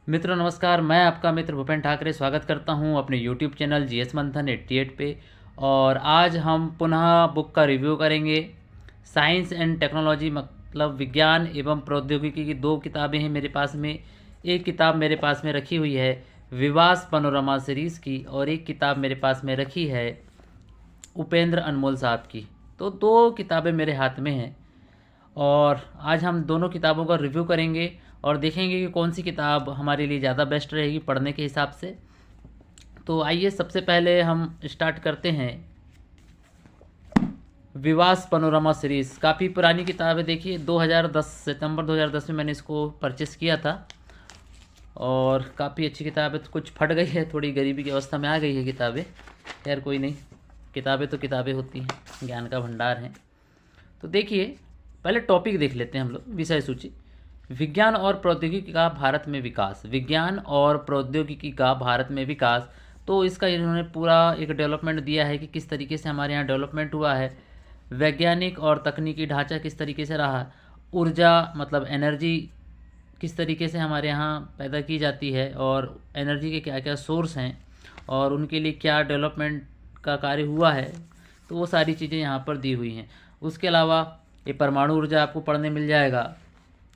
मित्रों नमस्कार, मैं आपका मित्र भूपेन ठाकरे स्वागत करता हूं अपने यूट्यूब चैनल जीएस मंथन 88 पे। और आज हम पुनः बुक का रिव्यू करेंगे। साइंस एंड टेक्नोलॉजी मतलब विज्ञान एवं प्रौद्योगिकी की दो किताबें हैं मेरे पास में। एक किताब मेरे पास में रखी हुई है विवास पैनोरमा सीरीज़ की, और एक किताब मेरे पास में रखी है उपेंद्र अनमोल साहब की। तो दो किताबें मेरे हाथ में हैं और आज हम दोनों किताबों का रिव्यू करेंगे और देखेंगे कि कौन सी किताब हमारे लिए ज़्यादा बेस्ट रहेगी पढ़ने के हिसाब से। तो आइए सबसे पहले हम स्टार्ट करते हैं। विवास पैनोरमा सीरीज़ काफ़ी पुरानी किताब है। देखिए 2010 सितंबर 2010 में मैंने इसको परचेस किया था और काफ़ी अच्छी किताब है। तो कुछ फट गई है, थोड़ी गरीबी की अवस्था में आ गई है किताबें। खैर कोई नहीं, किताबें तो किताबें होती हैं, ज्ञान का भंडार है। तो देखिए पहले टॉपिक देख लेते हैं हम लोग। विषय सूची विज्ञान और प्रौद्योगिकी का भारत में विकास। विज्ञान और प्रौद्योगिकी का भारत में विकास, तो इसका इन्होंने पूरा एक डेवलपमेंट दिया है कि किस तरीके से हमारे यहाँ डेवलपमेंट हुआ है। वैज्ञानिक और तकनीकी ढांचा किस तरीके से रहा, ऊर्जा मतलब एनर्जी किस तरीके से हमारे यहाँ पैदा की जाती है, और एनर्जी के क्या क्या सोर्स हैं और उनके लिए क्या डेवलपमेंट का कार्य हुआ है। तो वो सारी चीज़ें यहाँ पर दी हुई हैं। उसके अलावा ये परमाणु ऊर्जा आपको पढ़ने मिल जाएगा,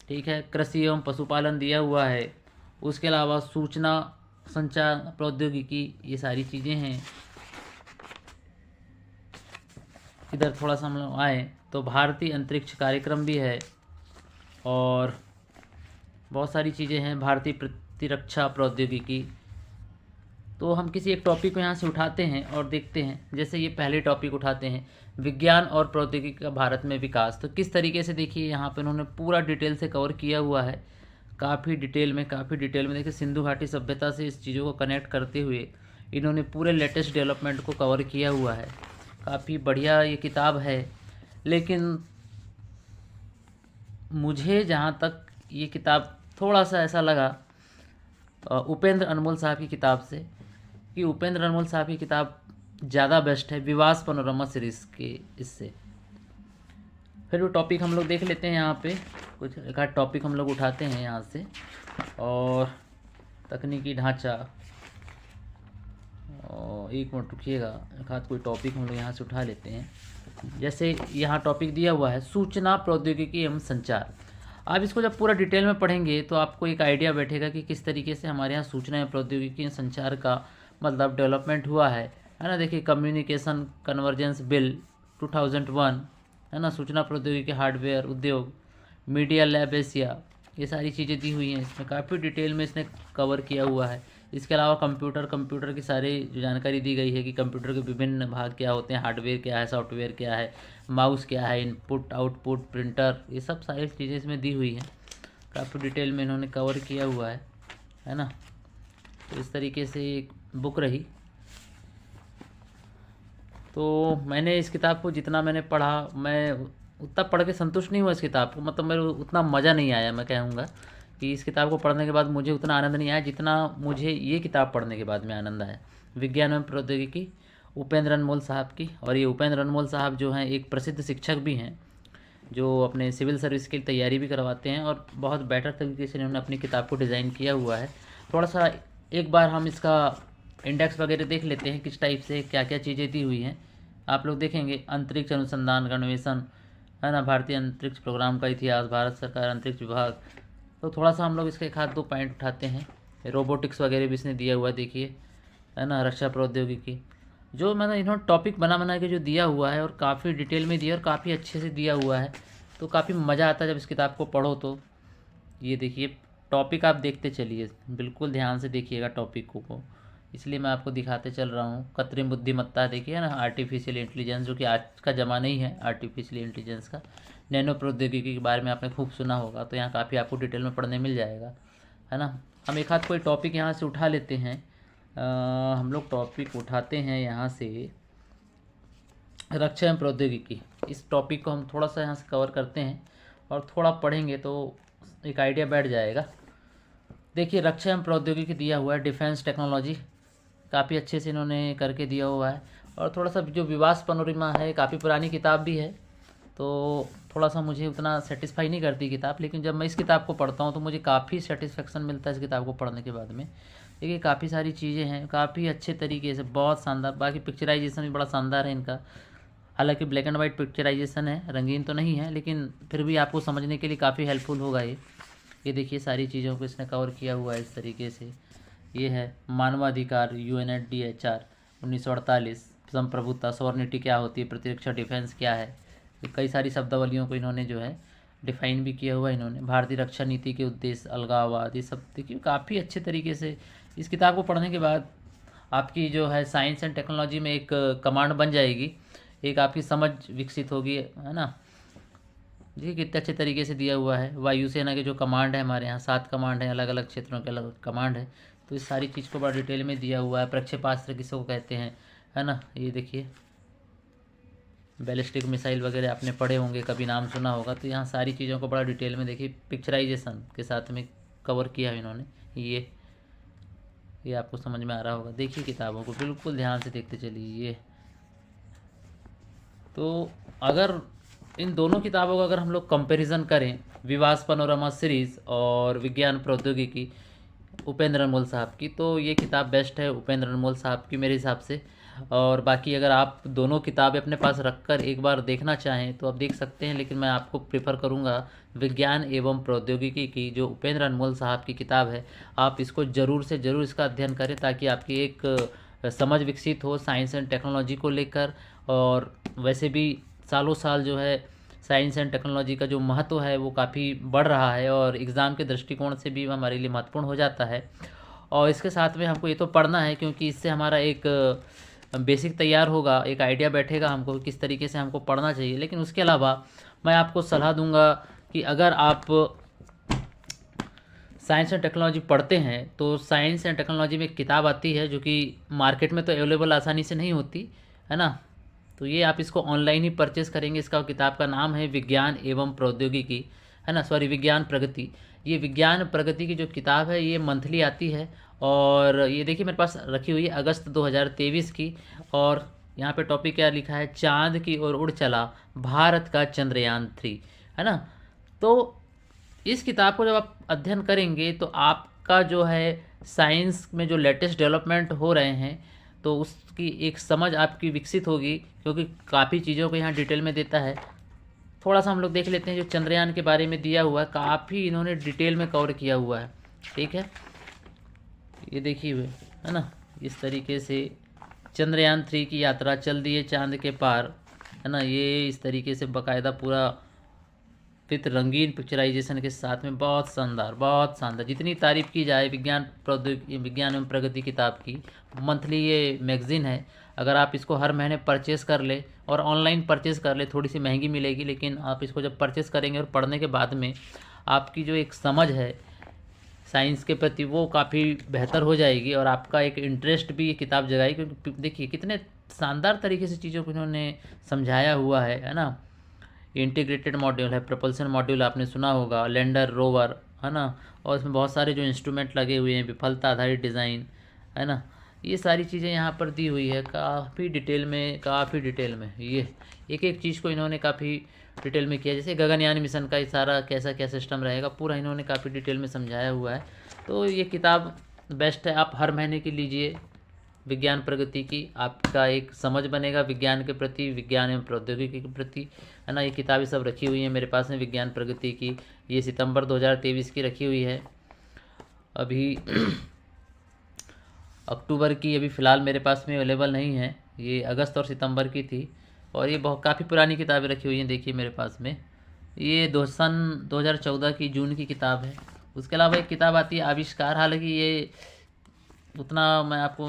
ठीक है। कृषि एवं पशुपालन दिया हुआ है। उसके अलावा सूचना संचार प्रौद्योगिकी, ये सारी चीज़ें हैं। इधर थोड़ा सा हम लोग आए तो भारतीय अंतरिक्ष कार्यक्रम भी है और बहुत सारी चीज़ें हैं। भारतीय प्रतिरक्षा प्रौद्योगिकी। तो हम किसी एक टॉपिक को यहाँ से उठाते हैं और देखते हैं। जैसे ये पहले टॉपिक उठाते हैं विज्ञान और प्रौद्योगिकी का भारत में विकास। तो किस तरीके से देखिए यहाँ पे उन्होंने पूरा डिटेल से कवर किया हुआ है, काफ़ी डिटेल में देखिए सिंधु घाटी सभ्यता से इस चीज़ों को कनेक्ट करते हुए इन्होंने पूरे लेटेस्ट डेवलपमेंट को कवर किया हुआ है। काफ़ी बढ़िया ये किताब है। लेकिन मुझे जहाँ तक ये किताब थोड़ा सा ऐसा लगा उपेंद्र अनमोल साहब की किताब से, कि उपेंद्र अनमोल साहब की किताब ज़्यादा बेस्ट है विवास पैनोरमा सीरीज़ के इससे। फिर वो टॉपिक हम लोग देख लेते हैं। यहाँ पे कुछ एक आध टॉपिक हम लोग उठाते हैं यहाँ से। और तकनीकी ढांचा, और एक मिनट रुकिएगा, एक आध कोई टॉपिक हम लोग यहाँ से उठा लेते हैं। जैसे यहाँ टॉपिक दिया हुआ है सूचना प्रौद्योगिकी एवं संचार। आप इसको जब पूरा डिटेल में पढ़ेंगे तो आपको एक आइडिया बैठेगा कि किस तरीके से हमारे यहाँ सूचना एवं प्रौद्योगिकी एवं संचार का मतलब डेवलपमेंट हुआ है ना। देखिए कम्युनिकेशन कन्वर्जेंस बिल 2001 है ना, सूचना प्रौद्योगिकी हार्डवेयर उद्योग, मीडिया लैब एशिया, ये सारी चीज़ें दी हुई हैं इसमें। काफ़ी डिटेल में इसने कवर किया हुआ है। इसके अलावा कंप्यूटर की सारी जो जानकारी दी गई है कि कंप्यूटर के विभिन्न भाग क्या होते हैं, हार्डवेयर क्या है, सॉफ्टवेयर क्या है, माउस क्या है, इनपुट आउटपुट प्रिंटर, ये सब सारी चीज़ें इसमें दी हुई हैं। काफ़ी डिटेल में इन्होंने कवर किया हुआ है ना। तो इस तरीके से एक बुक रही। तो मैंने इस किताब को जितना मैंने पढ़ा, मैं उतना पढ़ के संतुष्ट नहीं हुआ इस किताब को। मतलब मेरे उतना मज़ा नहीं आया। मैं कहूँगा कि इस किताब को पढ़ने के बाद मुझे उतना आनंद नहीं आया जितना मुझे ये किताब पढ़ने के बाद में आनंद आया। विज्ञान एवं प्रौद्योगिकी उपेंद्र अनमोल साहब की। और ये उपेंद्र अनमोल साहब जो हैं एक प्रसिद्ध शिक्षक भी हैं, जो अपने सिविल सर्विस की तैयारी भी करवाते हैं और बहुत बेटर तरीके से इन्होंने अपनी किताब को डिज़ाइन किया हुआ है। थोड़ा सा एक बार हम इसका इंडेक्स वगैरह देख लेते हैं, किस टाइप से क्या क्या चीज़ें दी हुई हैं। आप लोग देखेंगे अंतरिक्ष अनुसंधान गणवेशन है ना, भारतीय अंतरिक्ष प्रोग्राम का इतिहास, भारत सरकार अंतरिक्ष विभाग। तो थोड़ा सा हम लोग इसके एक आध दो पॉइंट उठाते हैं। रोबोटिक्स वगैरह भी इसने दिया हुआ है, देखिए है ना, रक्षा प्रौद्योगिकी। जो मैंने इन्होंने टॉपिक बना के जो दिया हुआ है और काफ़ी डिटेल में दिया और काफ़ी अच्छे से दिया हुआ है। तो काफ़ी मज़ा आता है जब इस किताब को पढ़ो। तो ये देखिए टॉपिक आप देखते चलिए, बिल्कुल ध्यान से देखिएगा टॉपिक को, इसलिए मैं आपको दिखाते चल रहा हूँ। कृत्रिम बुद्धिमत्ता देखिए ना, आर्टिफिशियल इंटेलिजेंस, जो कि आज का ज़माना ही है आर्टिफिशियल इंटेलिजेंस का। नैनो प्रौद्योगिकी के बारे में आपने खूब सुना होगा, तो यहाँ काफ़ी आपको डिटेल में पढ़ने मिल जाएगा, है ना। हम एक आध कोई टॉपिक यहाँ से उठा लेते हैं। हम लोग टॉपिक उठाते हैं यहाँ से रक्षा एवं प्रौद्योगिकी। इस टॉपिक को हम थोड़ा सा यहाँ से कवर करते हैं और थोड़ा पढ़ेंगे तो एक आइडिया बैठ जाएगा। देखिए रक्षा एवं प्रौद्योगिकी दिया हुआ है, डिफेंस टेक्नोलॉजी, काफ़ी अच्छे से इन्होंने करके दिया हुआ है। और थोड़ा सा जो विवास पैनोरमा है, काफ़ी पुरानी किताब भी है, तो थोड़ा सा मुझे उतना सेटिस्फाई नहीं करती किताब, लेकिन जब मैं इस किताब को पढ़ता हूँ तो मुझे काफ़ी सेटिस्फेक्शन मिलता है इस किताब को पढ़ने के बाद में। देखिए काफ़ी सारी चीज़ें हैं, काफ़ी अच्छे तरीके से, बहुत शानदार। बाकी पिक्चराइजेशन भी बड़ा शानदार है इनका। हालांकि ब्लैक एंड वाइट पिक्चराइजेशन है, रंगीन तो नहीं है, लेकिन फिर भी आपको समझने के लिए काफ़ी हेल्पफुल होगा ये देखिए सारी चीज़ों को इसने कवर किया हुआ है इस तरीके से। ये है मानवाधिकार, UNHDHR 1948, संप्रभुता, सॉवरेनिटी क्या होती है, प्रतिरक्षा, डिफेंस क्या है, कई सारी शब्दावलियों को इन्होंने जो है डिफाइन भी किया हुआ है इन्होंने। भारतीय रक्षा नीति के उद्देश्य, अलगाववाद, ये सब देखिए काफ़ी अच्छे तरीके से। इस किताब को पढ़ने के बाद आपकी जो है साइंस एंड टेक्नोलॉजी में एक कमांड बन जाएगी, एक आपकी समझ विकसित होगी, है ना। देखिए कितने अच्छे तरीके से दिया हुआ है। वायुसेना के जो कमांड है हमारे यहाँ 7 कमांड है, अलग अलग क्षेत्रों के अलग कमांड है, तो इस सारी चीज़ को बड़ा डिटेल में दिया हुआ है। प्रक्षेपास्त्र किसको कहते हैं, है ना, ये देखिए बैलिस्टिक मिसाइल वगैरह आपने पढ़े होंगे, कभी नाम सुना होगा, तो यहाँ सारी चीज़ों को बड़ा डिटेल में देखिए पिक्चराइजेशन के साथ में कवर किया है इन्होंने। ये आपको समझ में आ रहा होगा। देखिए किताबों को बिल्कुल ध्यान से देखते चलिए। ये तो अगर इन दोनों किताबों का अगर हम लोग कंपैरिजन करें, विवास पनोरमा सीरीज़ और विज्ञान प्रौद्योगिकी उपेंद्र अनमोल साहब की, तो ये किताब बेस्ट है उपेंद्र अनमोल साहब की मेरे हिसाब से। और बाकी अगर आप दोनों किताबें अपने पास रखकर एक बार देखना चाहें तो आप देख सकते हैं, लेकिन मैं आपको प्रेफर करूंगा विज्ञान एवं प्रौद्योगिकी की जो उपेंद्र अनमोल साहब की किताब है, आप इसको ज़रूर से ज़रूर इसका अध्ययन करें, ताकि आपकी एक समझ विकसित हो साइंस एंड टेक्नोलॉजी को लेकर। और वैसे भी सालों साल जो है साइंस एंड टेक्नोलॉजी का जो महत्व है वो काफ़ी बढ़ रहा है, और एग्ज़ाम के दृष्टिकोण से भी हमारे लिए महत्वपूर्ण हो जाता है। और इसके साथ में हमको ये तो पढ़ना है, क्योंकि इससे हमारा एक बेसिक तैयार होगा, एक आइडिया बैठेगा हमको किस तरीके से हमको पढ़ना चाहिए। लेकिन उसके अलावा मैं आपको सलाह दूंगा कि अगर आप साइंस एंड टेक्नोलॉजी पढ़ते हैं तो साइंस एंड टेक्नोलॉजी में एक किताब आती है जो कि मार्केट में तो अवेलेबल आसानी से नहीं होती, है ना। तो ये आप इसको ऑनलाइन ही परचेज़ करेंगे। इसका किताब का नाम है विज्ञान एवं प्रौद्योगिकी, है ना, सॉरी विज्ञान प्रगति। ये विज्ञान प्रगति की जो किताब है ये मंथली आती है, और ये देखिए मेरे पास रखी हुई है अगस्त 2023 की। और यहाँ पे टॉपिक क्या लिखा है, चांद की ओर उड़ चला भारत का चंद्रयान 3, है ना। तो इस किताब को जब आप अध्ययन करेंगे तो आपका जो है साइंस में जो लेटेस्ट डेवलपमेंट हो रहे हैं तो उसकी एक समझ आपकी विकसित होगी, क्योंकि काफ़ी चीज़ों को यहाँ डिटेल में देता है। थोड़ा सा हम लोग देख लेते हैं जो चंद्रयान के बारे में दिया हुआ है, काफ़ी इन्होंने डिटेल में कवर किया हुआ है, ठीक है। ये देखिए हुए, है ना, इस तरीके से चंद्रयान 3 की यात्रा चल दी है चांद के पार, है ना। ये इस तरीके से बाकायदा पूरा विथ रंगीन पिक्चराइजेशन के साथ में बहुत शानदार, बहुत शानदार। जितनी तारीफ़ की जाए विज्ञान प्रौद्योगिकी, विज्ञान एवं प्रगति किताब की, मंथली ये मैगज़ीन है। अगर आप इसको हर महीने परचेज़ कर ले और ऑनलाइन परचेज़ कर ले, थोड़ी सी महंगी मिलेगी, लेकिन आप इसको जब परचेज़ करेंगे और पढ़ने के बाद में आपकी जो एक समझ है साइंस के प्रति वो काफ़ी बेहतर हो जाएगी, और आपका एक इंटरेस्ट भी ये किताब जगाएगी। क्योंकि देखिए कितने शानदार तरीके से चीज़ों को इन्होंने समझाया हुआ है ना। इंटीग्रेटेड मॉड्यूल है, प्रपल्सन मॉड्यूल आपने सुना होगा, लैंडर रोवर, है ना, और इसमें बहुत सारे जो इंस्ट्रूमेंट लगे हुए हैं, विफलता आधारित डिज़ाइन, है ना, ये सारी चीज़ें यहाँ पर दी हुई है काफ़ी डिटेल में, काफ़ी डिटेल में। ये एक एक चीज़ को इन्होंने काफ़ी डिटेल में किया, जैसे गगनयान मिशन का ये सारा कैसा क्या सिस्टम रहेगा पूरा इन्होंने काफ़ी डिटेल में समझाया हुआ है। तो ये किताब बेस्ट है, आप हर महीने की लीजिए विज्ञान प्रगति की, आपका एक समझ बनेगा विज्ञान के प्रति, विज्ञान एवं प्रौद्योगिकी के प्रति, है ना। ये किताबें सब रखी हुई हैं मेरे पास में विज्ञान प्रगति की, ये सितंबर 2023 की रखी हुई है। अभी अक्टूबर की अभी फ़िलहाल मेरे पास में अवेलेबल नहीं है, ये अगस्त और सितंबर की थी। और ये बहुत काफ़ी पुरानी किताबें रखी हुई हैं, देखिए मेरे पास में ये सन 2014 की जून की किताब है। उसके अलावा एक किताब आती है आविष्कार, हालांकि ये उतना मैं आपको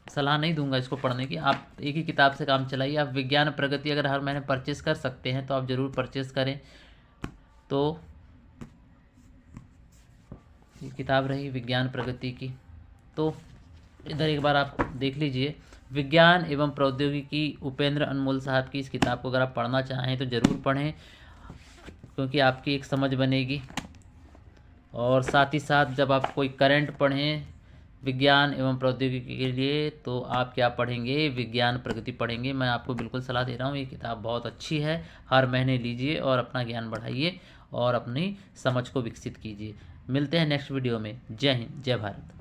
सलाह नहीं दूंगा इसको पढ़ने की, आप एक ही किताब से काम चलाइए। आप विज्ञान प्रगति अगर हर महीने परचेज़ कर सकते हैं तो आप ज़रूर परचेज़ करें। तो ये किताब रही विज्ञान प्रगति की, तो इधर एक बार आप देख लीजिए विज्ञान एवं प्रौद्योगिकी उपेंद्र अनमोल साहब की इस किताब को अगर आप पढ़ना चाहें तो ज़रूर पढ़ें, क्योंकि आपकी एक समझ बनेगी। और साथ ही साथ जब आप कोई करंट पढ़ें विज्ञान एवं प्रौद्योगिकी के लिए, तो आप क्या पढ़ेंगे? विज्ञान प्रगति पढ़ेंगे। मैं आपको बिल्कुल सलाह दे रहा हूँ, ये किताब बहुत अच्छी है। हर महीने लीजिए और अपना ज्ञान बढ़ाइए और अपनी समझ को विकसित कीजिए। मिलते हैं नेक्स्ट वीडियो में। जय हिंद, जय भारत।